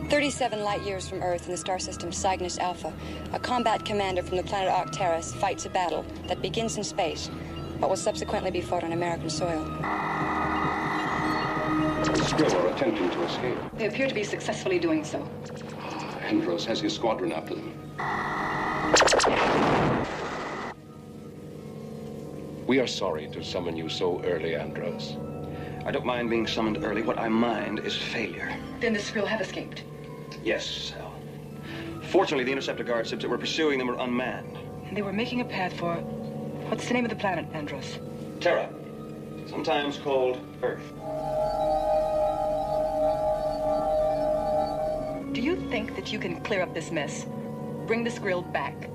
37 light years from Earth in the star system Cygnus Alpha, a combat commander from the planet Arcturus fights a battle that begins in space, but will subsequently be fought on American soil. The Skrill are attempting to escape. They appear to be successfully doing so. Andros has his squadron after them. We are sorry to summon you so early, Andros. I don't mind being summoned early. What I mind is failure. Then the Skrill have escaped. Yes, Sal. Fortunately, the interceptor guard ships that were pursuing them were unmanned. And they were making a path for... What's the name of the planet, Andros? Terra. Sometimes called Earth. Do you think that you can clear up this mess? Bring the Skrill back?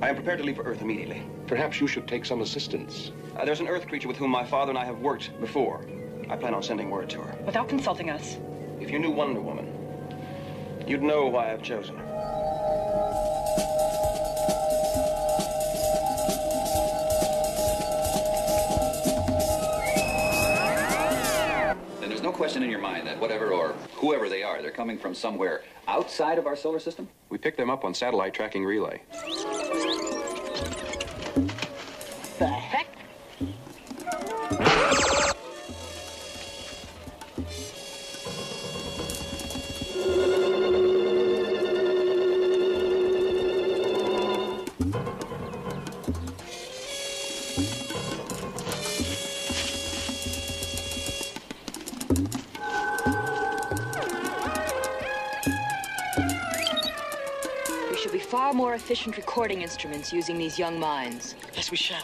I am prepared to leave for Earth immediately. Perhaps you should take some assistance. There's an Earth creature with whom my father and I have worked before. I plan on sending word to her. Without consulting us? If you knew Wonder Woman, you'd know why I've chosen her. Then there's no question in your mind that whatever or whoever they are, they're coming from somewhere outside of our solar system? We picked them up on satellite tracking relay. The heck? Far more efficient recording instruments using these young minds. Yes, we shall.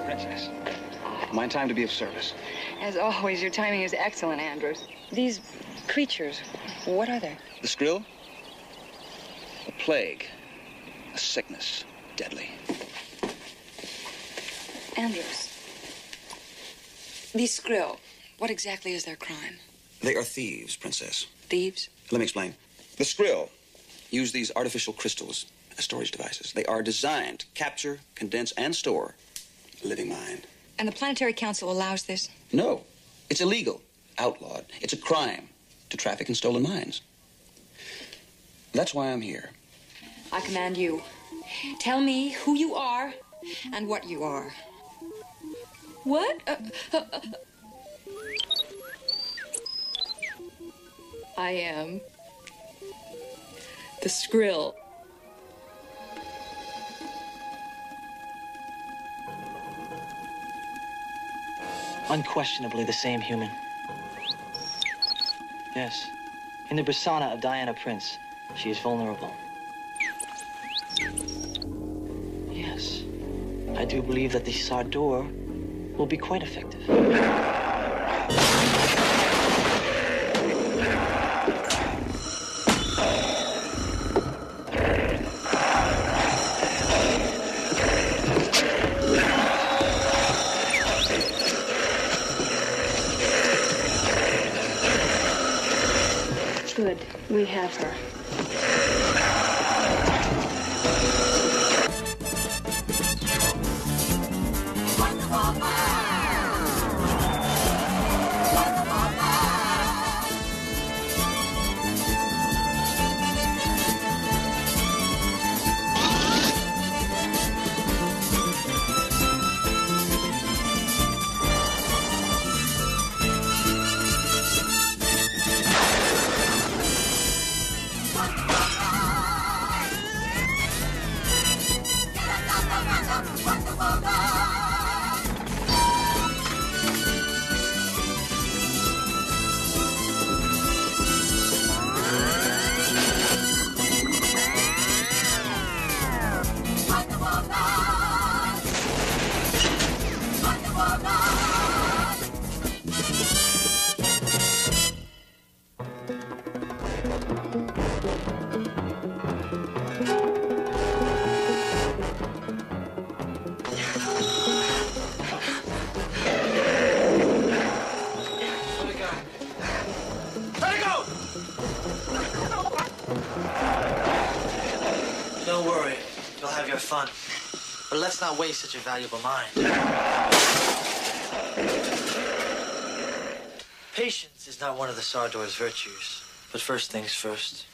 Princess, my time to be of service. As always, your timing is excellent, Andros. These creatures, what are they? The Skrill? A plague. A sickness. Deadly. Andros. These Skrill, what exactly is their crime? They are thieves, Princess. Thieves? Let me explain. The Skrill use these artificial crystals as storage devices. They are designed to capture, condense, and store a living mind. And the Planetary Council allows this? No. It's illegal. Outlawed. It's a crime to traffic in stolen minds. That's why I'm here. I command you. Tell me who you are and what you are. What? I am the Skrill. Unquestionably the same human. Yes. In the persona of Diana Prince, she is vulnerable. Yes. I do believe that the Sardor will be quite effective. Good. We have her. Don't worry. You'll have your fun. But let's not waste such a valuable mind. Patience is not one of the Sardor's virtues. But first things first.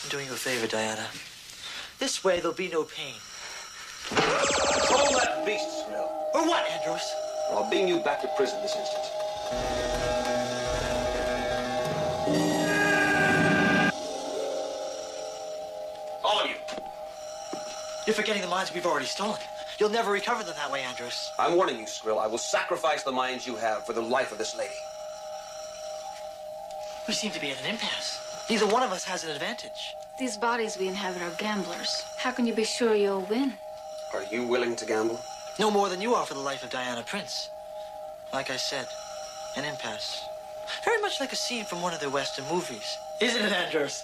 I'm doing you a favor, Diana. This way, there'll be no pain. Control that beast, Skrill. Or what, Andros? Or I'll beam you back to prison this instant. All of you. You're forgetting the mines we've already stolen. You'll never recover them that way, Andros. I'm warning you, Skrill. I will sacrifice the minds you have for the life of this lady. We seem to be at an impasse. Neither one of us has an advantage. These bodies we inhabit are gamblers. How can you be sure you'll win? Are you willing to gamble? No more than you are for the life of Diana Prince. Like I said, an impasse. Very much like a scene from one of their Western movies. Isn't it, Andros?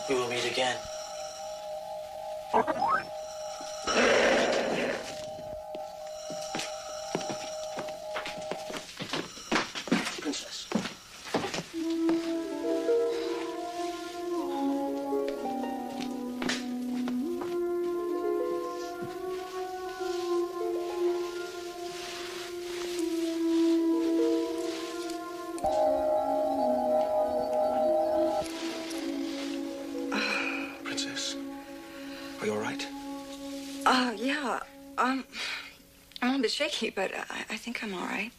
We will meet again. Princess. Princess, are you all right? Yeah. I'm a little bit shaky, but I think I'm all right.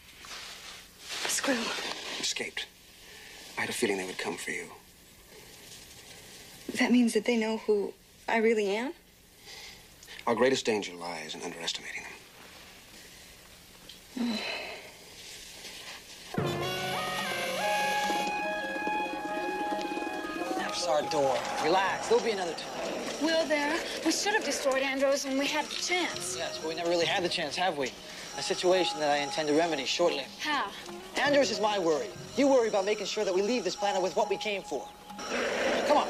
Skrill. Escaped. I had a feeling they would come for you. That means that they know who I really am? Our greatest danger lies in underestimating them. That's our door. Relax. There'll be another time. Will there? We should have destroyed Andros when we had the chance. Yes, but we never really had the chance, have we? A situation that I intend to remedy shortly. How? Andros is my worry. You worry about making sure that we leave this planet with what we came for. Come on.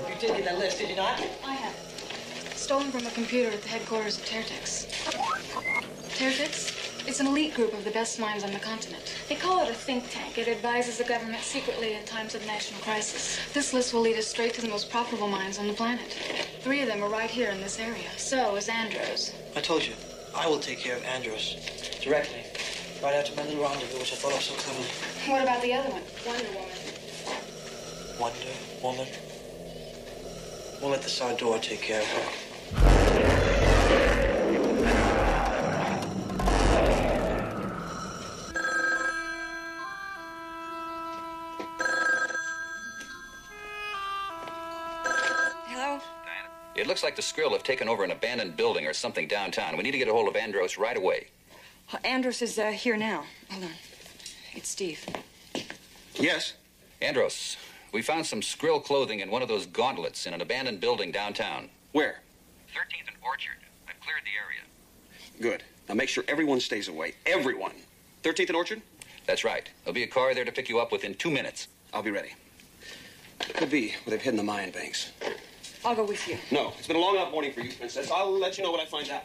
You did get that list, did you not? I have it. Stolen from a computer at the headquarters of Tertix. Tertix? It's an elite group of the best minds on the continent. They call it a think tank. It advises the government secretly in times of national crisis. This list will lead us straight to the most profitable mines on the planet. 3 of them are right here in this area. So is Andros. I told you, I will take care of Andros. Directly. Right after my little rendezvous, which I thought of so cleverly. What about the other one? Wonder Woman. Wonder Woman? We'll let the Sardor take care of her. Hello? It looks like the Skrill have taken over an abandoned building or something downtown. We need to get a hold of Andros right away. Andros is here now. Hold on. It's Steve. Yes? Andros, we found some Skrill clothing in one of those gauntlets in an abandoned building downtown. Where? 13th and Orchard. I've cleared the area. Good. Now make sure everyone stays away. Everyone. 13th and Orchard? That's right. There'll be a car there to pick you up within 2 minutes. I'll be ready. It could be where they've hidden the mine banks. I'll go with you. No, it's been a long enough morning for you, Princess. I'll let you know what I find out.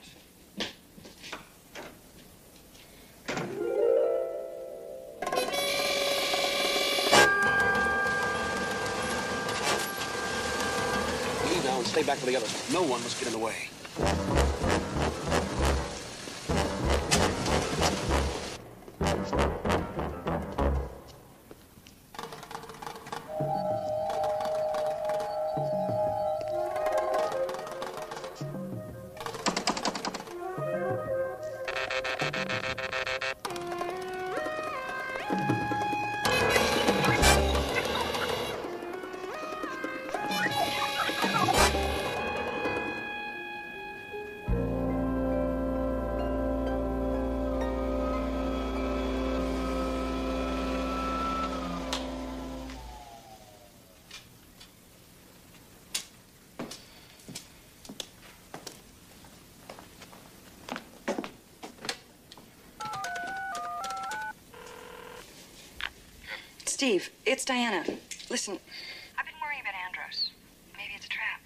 Lean down and stay back for the others. No one must get in the way. Steve, it's Diana. Listen. I've been worrying about Andros. Maybe it's a trap.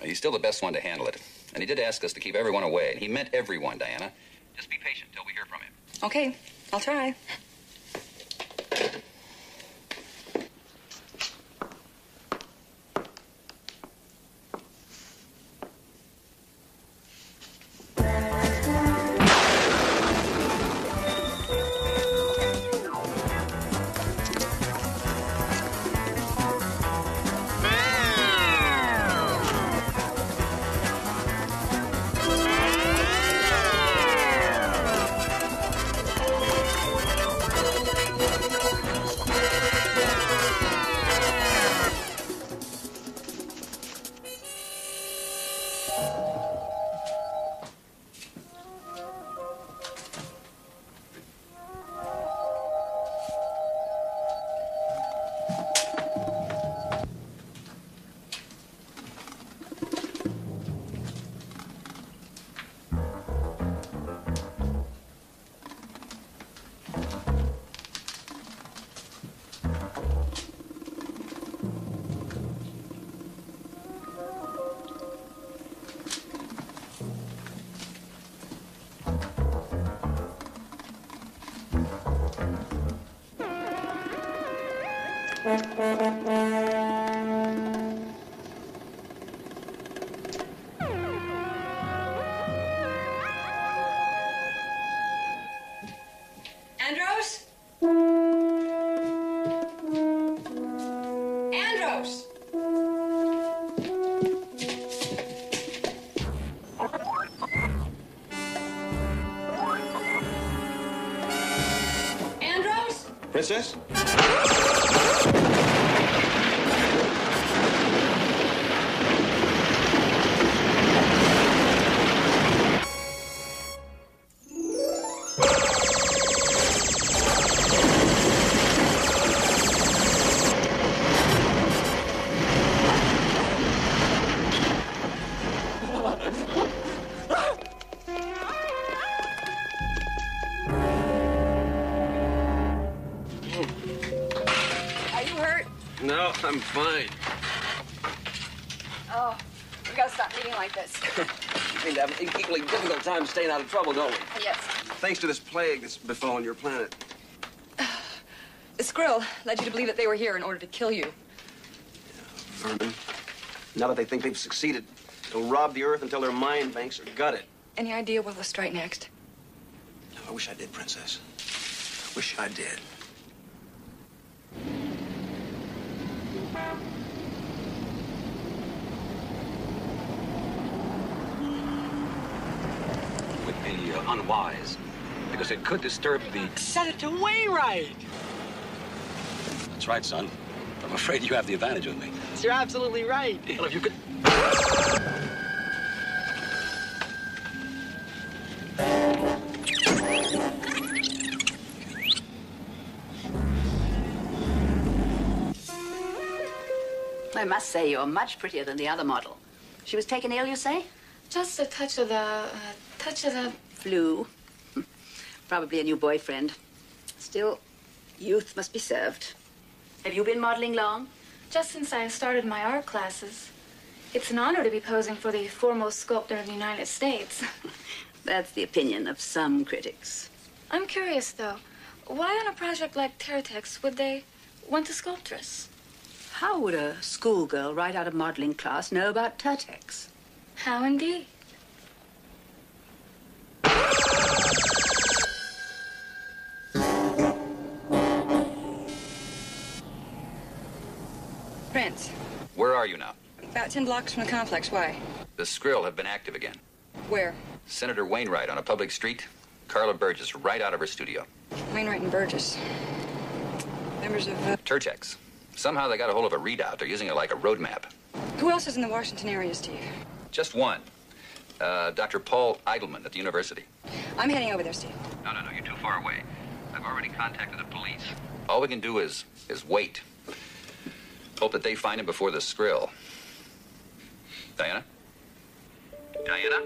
He's still the best one to handle it. And he did ask us to keep everyone away. And he meant everyone, Diana. Just be patient till we hear from him. Okay, I'll try. Andros? Andros! Andros? Princess? No, I'm fine. Oh, we gotta stop eating like this. We seem to have an equally difficult time staying out of trouble, don't we? Yes. Thanks to this plague that's befallen your planet. The Skrill led you to believe that they were here in order to kill you. Vermin. Now that they think they've succeeded, they'll rob the Earth until their mine banks are gutted. Any idea what will strike next? I wish I did, Princess. Wish I did. Would be unwise, because it could disturb the... Senator Wainwright! That's right, son. I'm afraid you have the advantage of me. You're absolutely right. Well, if you could... I must say you're much prettier than the other model. She was taken ill, you say? Just a touch of the Flu. Probably a new boyfriend. Still, youth must be served. Have you been modeling long? Just since I started my art classes. It's an honor to be posing for the foremost sculptor of the United States. That's the opinion of some critics. I'm curious, though. Why on a project like Terratex would they want a sculptress? How would a schoolgirl right out of modeling class know about Tertex? How indeed? Prince. Where are you now? About 10 blocks from the complex. Why? The Skrill have been active again. Where? Senator Wainwright on a public street. Carla Burgess right out of her studio. Wainwright and Burgess. Members of... Tertex. Somehow they got a hold of a readout. They're using it like a road map. Who else is in the Washington area, Steve? Just one. Dr. Paul Eidelman at the university. I'm heading over there, Steve. No, you're too far away. I've already contacted the police. All we can do is wait. Hope that they find him before the Skrill. Diana? Diana?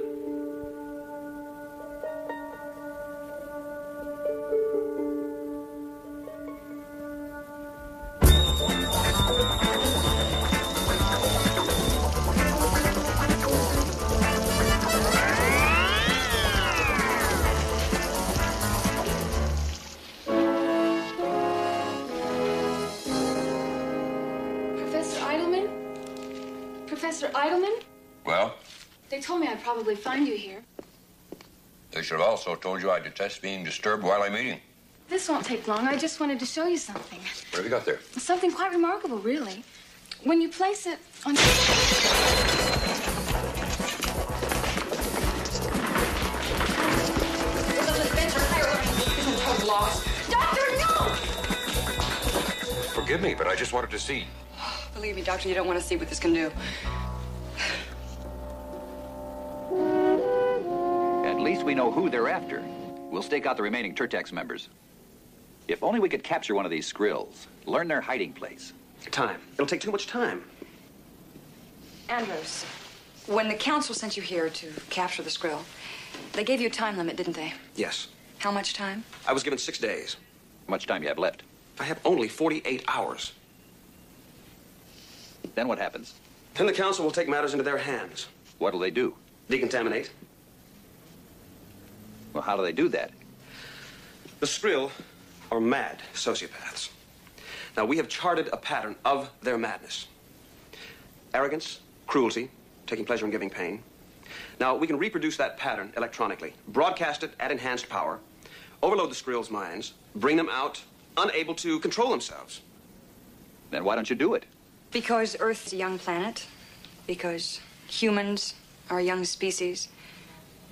Professor Eidelman? Well, They told me I'd probably find you here. they should have also told you I detest being disturbed while I'm eating. This won't take long. I just wanted to show you something. What have you got there? Something quite remarkable, really. When you place it on... Doctor, no! Forgive me, but I just wanted to see. Believe me, Doctor, you don't want to see what this can do. At least we know who they're after. We'll stake out the remaining Turtex members. If only we could capture one of these Skrills, learn their hiding place. Time. It'll take too much time. Andros, when the council sent you here to capture the Skrill, they gave you a time limit, didn't they? Yes. How much time? I was given 6 days. How much time you have left? I have only 48 hours. Then what happens? Then the council will take matters into their hands. What'll they do? Decontaminate. Well, how do they do that? The Skrill are mad sociopaths. Now, we have charted a pattern of their madness. Arrogance, cruelty, taking pleasure in giving pain. Now, we can reproduce that pattern electronically, broadcast it at enhanced power, overload the Skrill's minds, bring them out unable to control themselves. Then why don't you do it? Because Earth's a young planet. Because humans are a young species.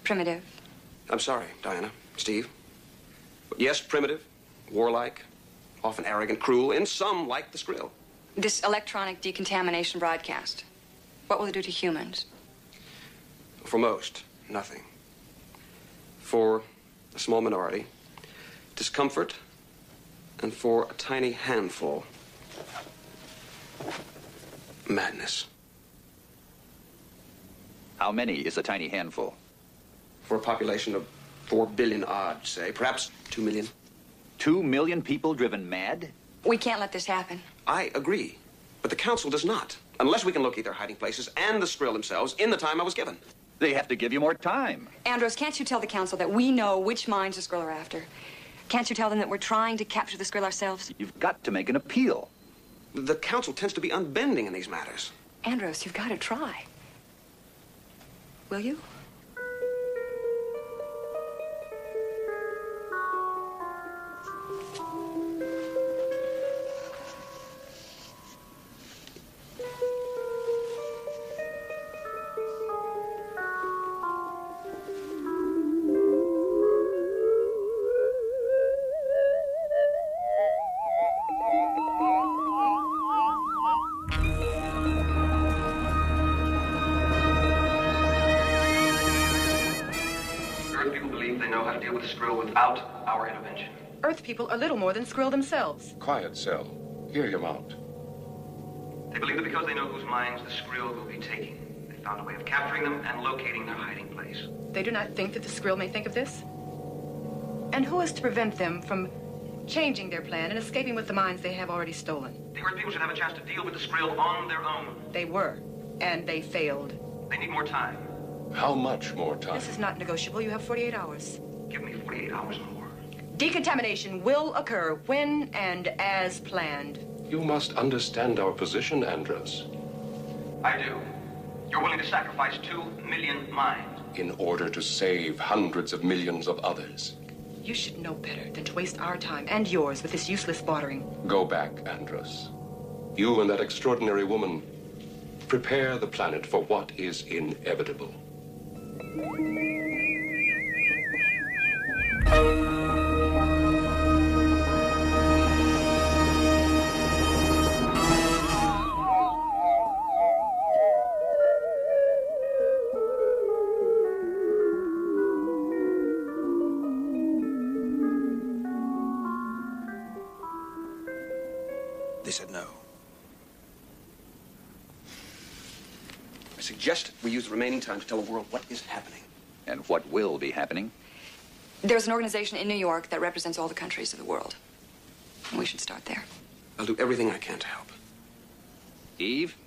Primitive. I'm sorry, Diana, Steve. But yes, primitive, warlike, often arrogant, cruel, and some like the Skrill. This electronic decontamination broadcast, what will it do to humans? For most, nothing. For a small minority, discomfort, and for a tiny handful, madness. How many is a tiny handful? For a population of 4 billion odd, say, perhaps 2 million. 2 million people driven mad? We can't let this happen. I agree, but the council does not, unless we can locate their hiding places and the Skrill themselves in the time I was given. They have to give you more time. Andros, can't you tell the council that we know which minds the Skrill are after? Can't you tell them that we're trying to capture the Skrill ourselves? You've got to make an appeal. The council tends to be unbending in these matters. Andros, you've got to try. Will you? Without our intervention. Earth people are little more than Skrill themselves. Quiet, Cell. Hear him out. They believe that because they know whose minds the Skrill will be taking, they found a way of capturing them and locating their hiding place. They do not think that the Skrill may think of this? And who is to prevent them from changing their plan and escaping with the minds they have already stolen? The Earth people should have a chance to deal with the Skrill on their own. They were, and they failed. They need more time. How much more time? This is not negotiable. You have 48 hours. Give me 48 hours more. Decontamination will occur when and as planned. You must understand our position, Andros. I do. You're willing to sacrifice 2 million minds. In order to save hundreds of millions of others. You should know better than to waste our time and yours with this useless bartering. Go back, Andros. You and that extraordinary woman, prepare the planet for what is inevitable. They said no. I suggest we use the remaining time to tell the world what is happening. And what will be happening? There's an organization in New York that represents all the countries of the world. And we should start there. I'll do everything I can to help. Eve,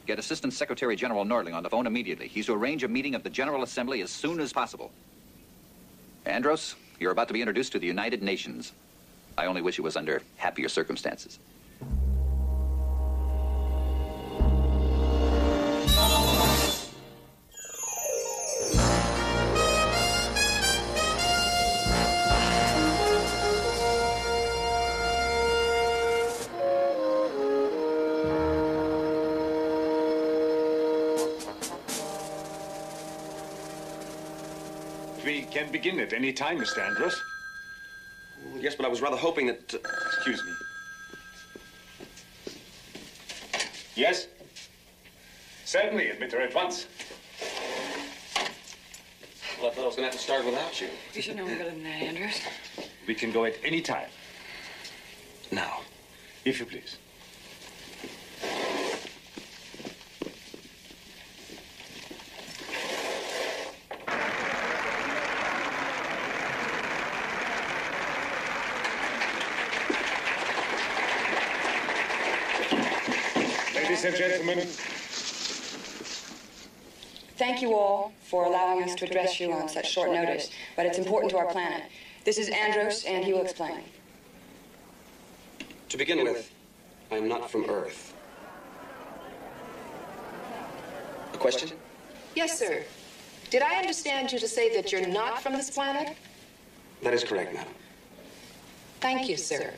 get Assistant Secretary General Nordling on the phone immediately. He's to arrange a meeting of the General Assembly as soon as possible. Andros, you're about to be introduced to the United Nations. I only wish it was under happier circumstances. can begin at any time, Mr. Andros. Yes, but I was rather hoping that... Excuse me. Yes? Certainly, admit her at once. Well, I thought I was going to have to start without you. You should know me better than that, Andrews. We can go at any time. Now. If you please. Ladies and gentlemen. Thank you all for allowing us to address you on such short notice, but it's important to our planet. This is Andros, and he will explain. To begin with, I am not from Earth. A question? Yes, sir. Did I understand you to say that you're not from this planet? That is correct, madam. Thank you, sir.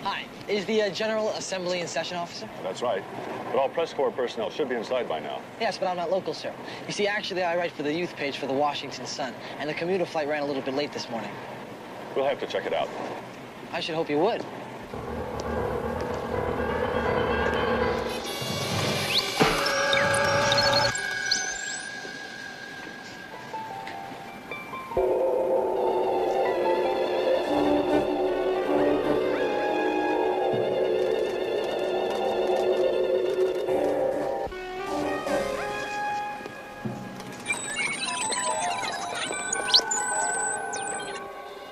Hi. Is the General Assembly in session, officer? That's right. But all press corps personnel should be inside by now. Yes, but I'm not local, sir. You see, actually, I write for the youth page for the Washington Sun, and the commuter flight ran a little bit late this morning. We'll have to check it out. I should hope you would.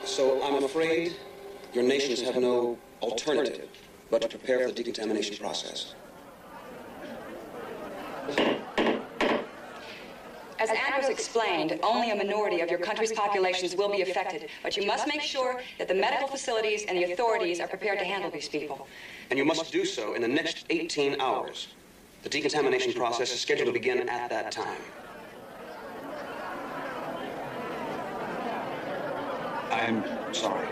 So I'm afraid your nations have no alternative but to prepare for the decontamination process. As Andros explained, only a minority of your country's populations will be affected, but you must make sure that the medical facilities and the authorities are prepared to handle these people. And you must do so in the next 18 hours. The decontamination process is scheduled to begin at that time. I'm sorry.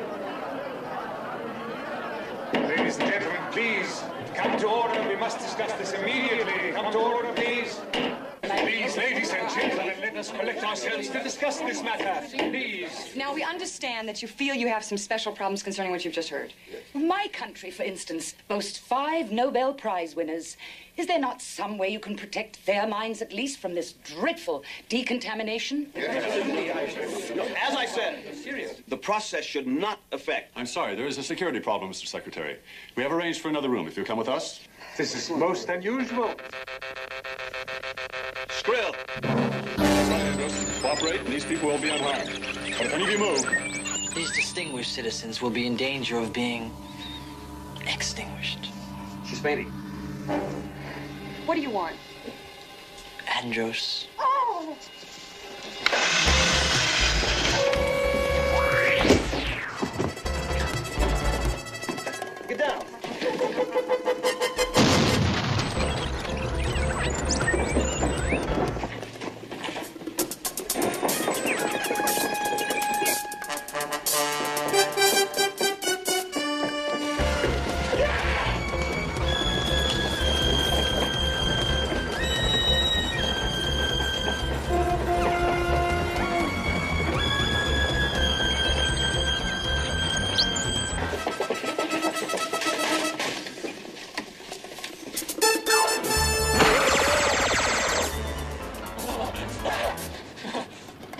Ladies and gentlemen, please, come to order. We must discuss this immediately. Come to order, please. Please, ladies and gentlemen, let us collect ourselves to discuss this matter. Please. Now, we understand that you feel you have some special problems concerning what you've just heard. My country, for instance, boasts 5 Nobel Prize winners. Is there not some way you can protect their minds, at least, from this dreadful decontamination? As I said, the process should not affect... I'm sorry, there is a security problem, Mr. Secretary. We have arranged for another room. If you'll come with us. This is most unusual. Skrill! Cooperate, and these people will be unharmed. But if any of you move... These distinguished citizens will be in danger of being extinguished. She's fainting. What do you want? Andros. Oh! Get down!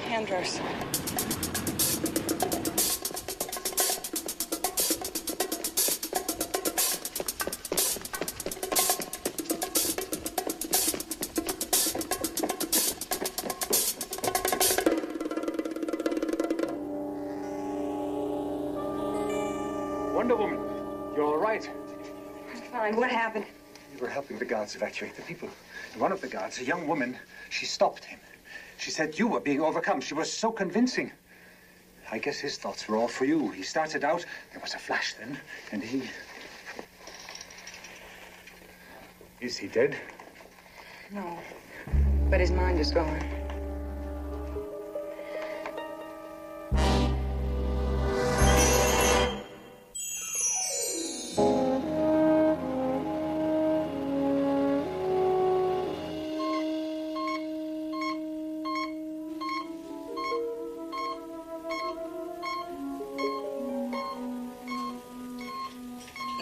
Andros. Wonder Woman, you're all right. I'm fine. What happened? We were helping the guards evacuate the people. And one of the guards, a young woman, she stopped him. She said you were being overcome. She was so convincing. I guess his thoughts were all for you. He started out, there was a flash then, and he... Is he dead? No. But his mind is gone.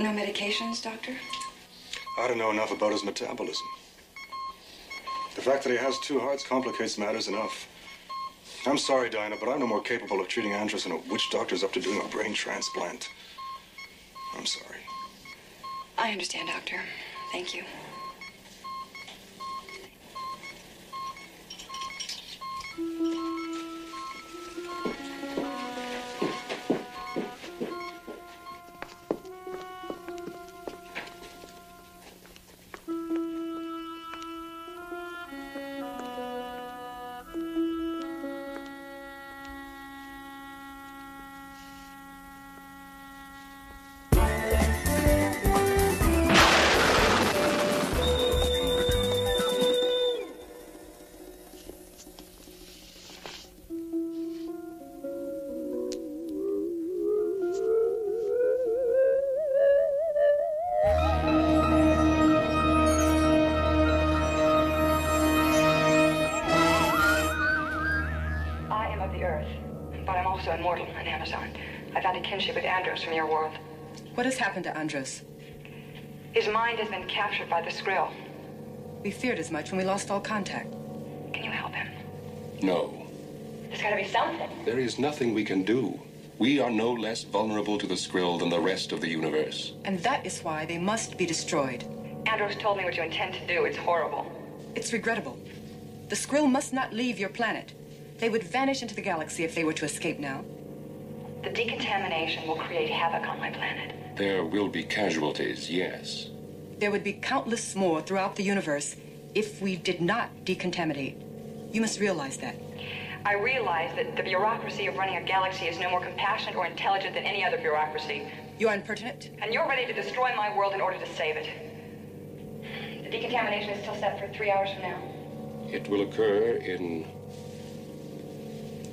No medications, Doctor? I don't know enough about his metabolism. The fact that he has two hearts complicates matters enough. I'm sorry, Diana, but I'm no more capable of treating Andros than a witch doctor's up to doing a brain transplant. I'm sorry. I understand, Doctor. Thank you. Immortal, an Amazon. I found a kinship with Andros from your world. What has happened to Andros? His mind has been captured by the Skrill. We feared as much when we lost all contact. Can you help him? No. There's got to be something. There is nothing we can do. We are no less vulnerable to the Skrill than the rest of the universe. And that is why they must be destroyed. Andros told me what you intend to do. It's horrible. It's regrettable. The Skrill must not leave your planet. They would vanish into the galaxy if they were to escape now. The decontamination will create havoc on my planet. There will be casualties, yes. There would be countless more throughout the universe if we did not decontaminate. You must realize that. I realize that the bureaucracy of running a galaxy is no more compassionate or intelligent than any other bureaucracy. You are impertinent. And you're ready to destroy my world in order to save it. The decontamination is still set for 3 hours from now. It will occur in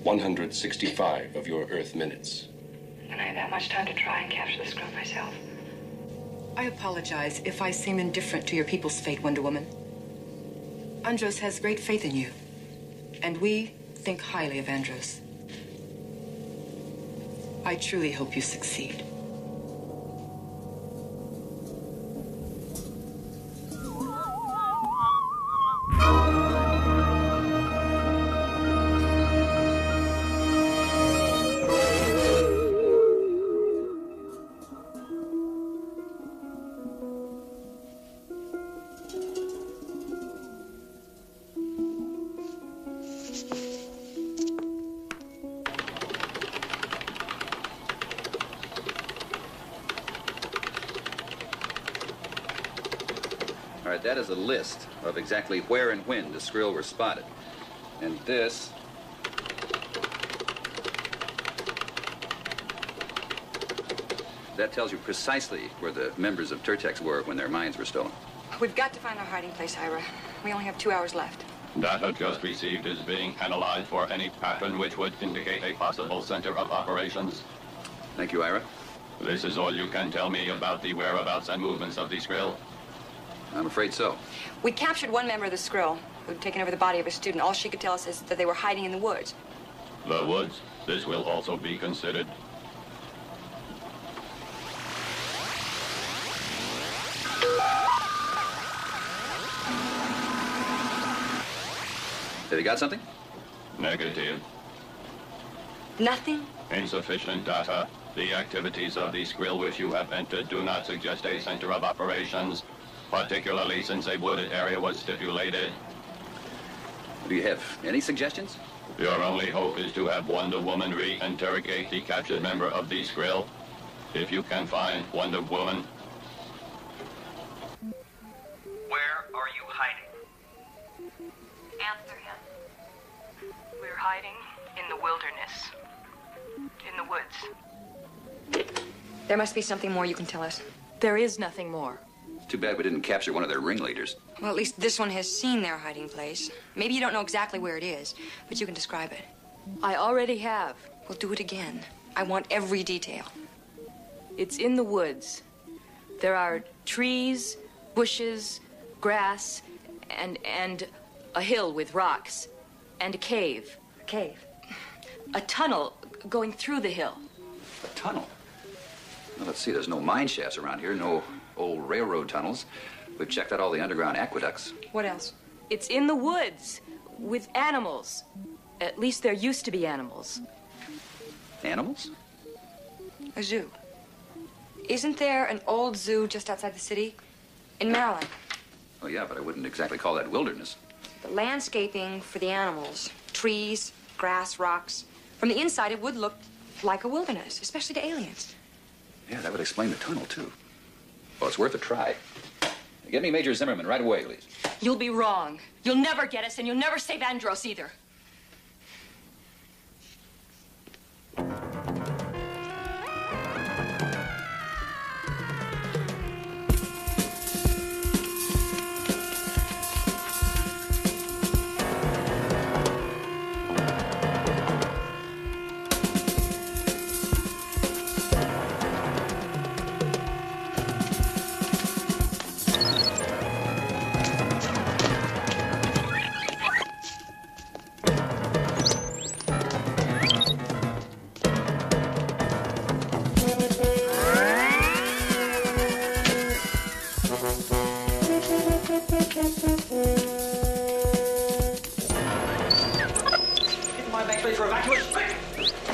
165 of your Earth minutes. And I have that much time to try and capture the Skrill myself. I apologize if I seem indifferent to your people's fate, Wonder Woman. Andros has great faith in you, and we think highly of Andros. I truly hope you succeed. All right, that is a list of exactly where and when the Skrill were spotted. And this that tells you precisely where the members of Tertex were when their minds were stolen. We've got to find our hiding place, Ira. We only have 2 hours left. Data just received is being analyzed for any pattern which would indicate a possible center of operations. Thank you, Ira. This is all you can tell me about the whereabouts and movements of the Skrill? I'm afraid so. We captured one member of the Skrill who'd taken over the body of a student. All she could tell us is that they were hiding in the woods. The woods? This will also be considered. Have you got something? Negative. Nothing? Insufficient data. The activities of the Skrill which you have entered do not suggest a center of operations, particularly since a wooded area was stipulated. Do you have any suggestions? Your only hope is to have Wonder Woman re-interrogate the captured member of the Skrill. If you can find Wonder Woman. Where are you hiding? Answer him. We're hiding in the wilderness. In the woods. There must be something more you can tell us. There is nothing more. Too bad we didn't capture one of their ringleaders. Well, at least this one has seen their hiding place. Maybe you don't know exactly where it is, but you can describe it. I already have. Well, do it again. I want every detail. It's in the woods. There are trees, bushes, grass, and a hill with rocks, and a cave. A cave? A tunnel going through the hill. A tunnel? Well, let's see, there's no mine shafts around here, no old railroad tunnels. We've checked out all the underground aqueducts. What else? It's in the woods with animals. At least there used to be animals. Animals? A zoo. Isn't there an old zoo just outside the city? In Maryland. Oh, yeah, but I wouldn't exactly call that wilderness. The landscaping for the animals. Trees, grass, rocks. From the inside, it would look like a wilderness, especially to aliens. Yeah, that would explain the tunnel, too. Well, it's worth a try. Get me Major Zimmerman right away, please. You'll be wrong. You'll never get us, and you'll never save Andros either.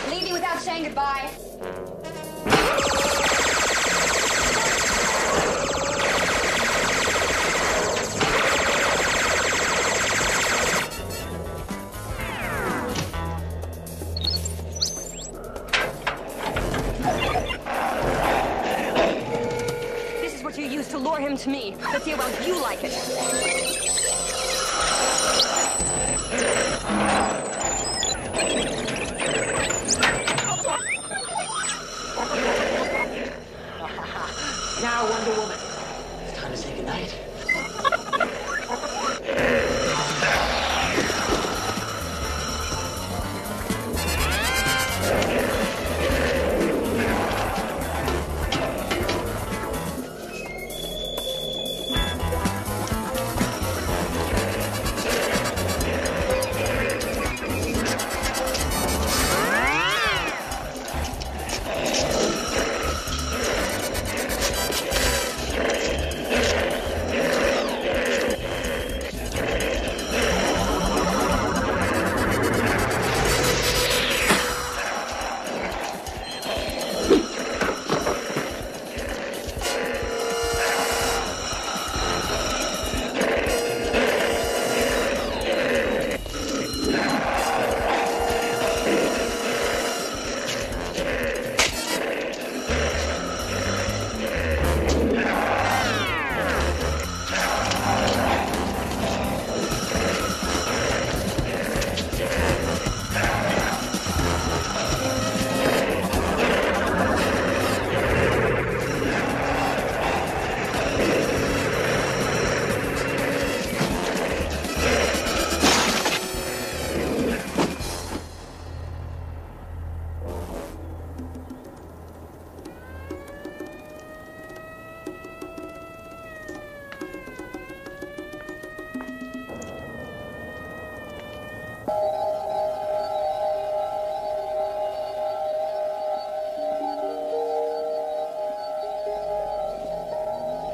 Leaving without saying goodbye. This is what you used to lure him to me. Let's see how well you like it. Now, Wonder Woman. It's time to say goodnight.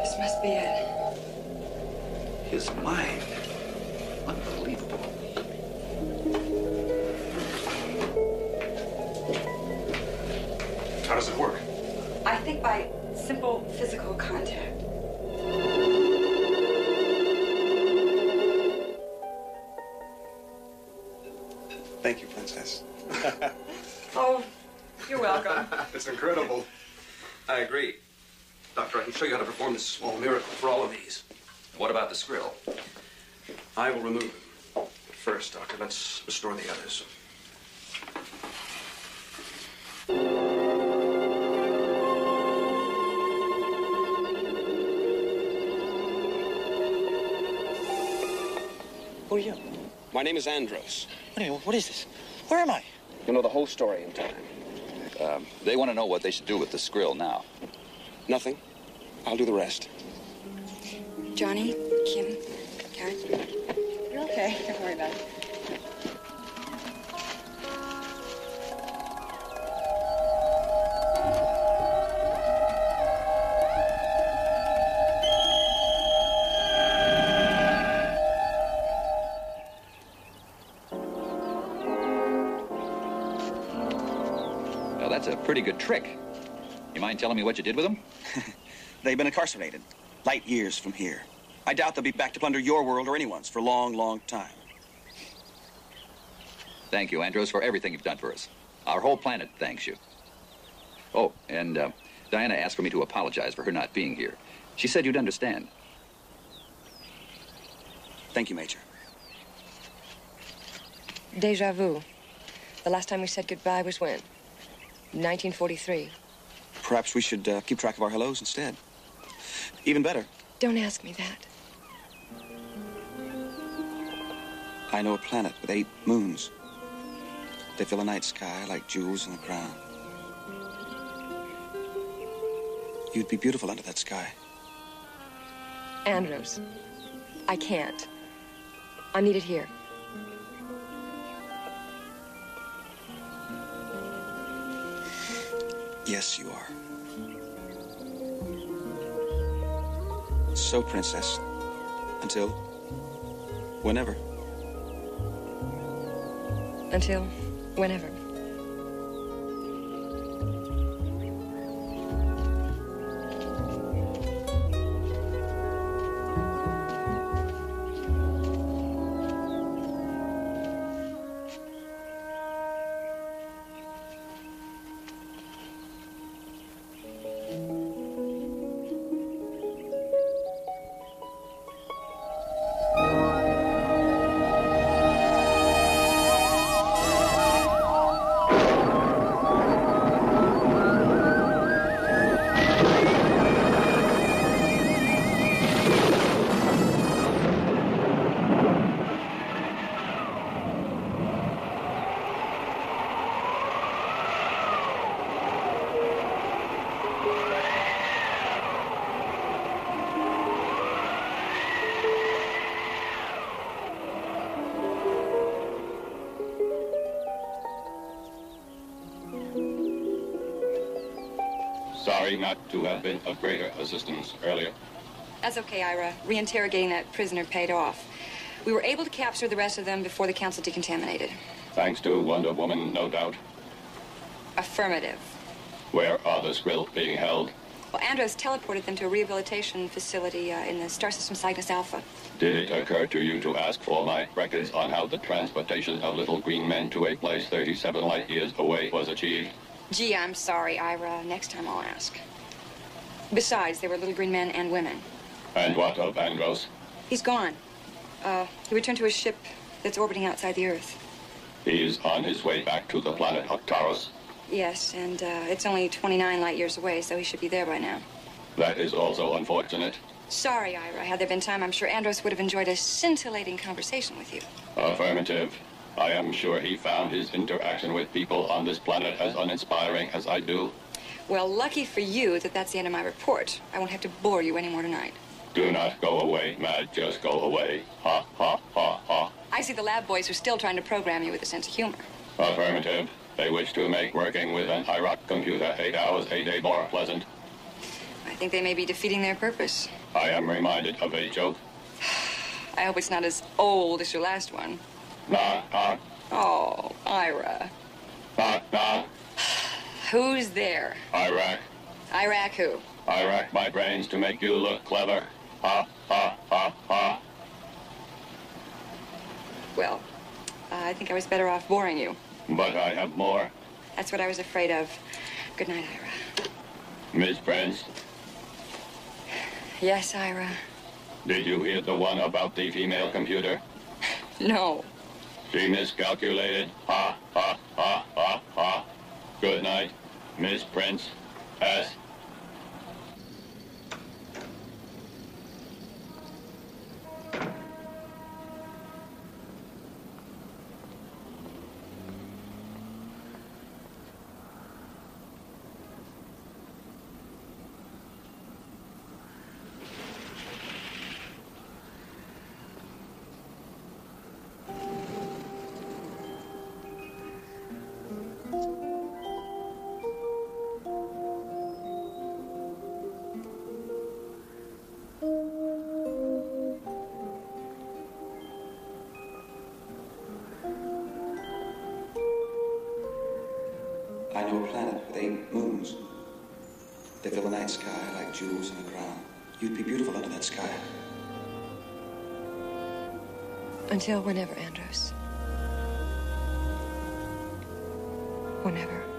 This must be it. His mind. Unbelievable. How does it work? I think by simple physical contact. Thank you, Princess. Oh, you're welcome. It's incredible. I agree. Doctor, I can show you how to perform this small miracle for all of these. What about the skrill? I will remove them. But first, Doctor, let's restore the others. Who are you? My name is Andros. What is this? Where am I? You'll know the whole story in time. They want to know what they should do with the skrill now. Nothing. I'll do the rest. Johnny, Kim, Karen. You're okay. Don't worry about it. Well, that's a pretty good trick. You mind telling me what you did with them? They've been incarcerated, light years from here. I doubt they'll be back to plunder your world or anyone's for a long, long time. Thank you, Andros, for everything you've done for us. Our whole planet thanks you. Oh, and Diana asked for me to apologize for her not being here. She said you'd understand. Thank you, Major. Deja vu. The last time we said goodbye was when? 1943. Perhaps we should keep track of our hellos instead. Even better. Don't ask me that. I know a planet with 8 moons. They fill the night sky like jewels in the crown. You'd be beautiful under that sky. Andros, I can't. I'm needed here. Yes, you are. So, Princess, until whenever. Until whenever. Sorry not to have been of greater assistance earlier. That's okay, Ira. Reinterrogating that prisoner paid off. We were able to capture the rest of them before the council decontaminated. Thanks to Wonder Woman, no doubt. Affirmative. Where are the Skrill being held? Well, Andros teleported them to a rehabilitation facility in the star system Cygnus Alpha. Did it occur to you to ask for my records on how the transportation of little green men to a place 37 light years away was achieved? Gee, I'm sorry, Ira. Next time I'll ask. Besides, they were little green men and women. And what of Andros? He's gone. He returned to his ship that's orbiting outside the Earth. He's on his way back to the planet Octaros. Yes, and it's only 29 light years away, so he should be there by now. That is also unfortunate. Sorry, Ira. Had there been time, I'm sure Andros would have enjoyed a scintillating conversation with you. Affirmative. I am sure he found his interaction with people on this planet as uninspiring as I do. Well, lucky for you that that's the end of my report. I won't have to bore you anymore tonight. Do not go away, Mad. Just go away. Ha, ha, ha, ha. I see the lab boys are still trying to program you with a sense of humor. Affirmative. They wish to make working with an IROC computer 8 hours a day more pleasant. I think they may be defeating their purpose. I am reminded of a joke. I hope it's not as old as your last one. Knock, knock. Oh, Ira. Knock, knock. Who's there? Iraq. Iraq who? I rack my brains to make you look clever. Ha, ha, ha, ha. Well, I think I was better off boring you. But I have more. That's what I was afraid of. Good night, Ira. Miss Prince, Yes, Ira. did you hear the one about the female computer? No. She miscalculated. Ha, ha, ha, ha, ha. Good night, Miss Prince S. I know a planet with 8 moons. They fill the night sky like jewels in a crown. You'd be beautiful under that sky. Until whenever, Andros. Whenever.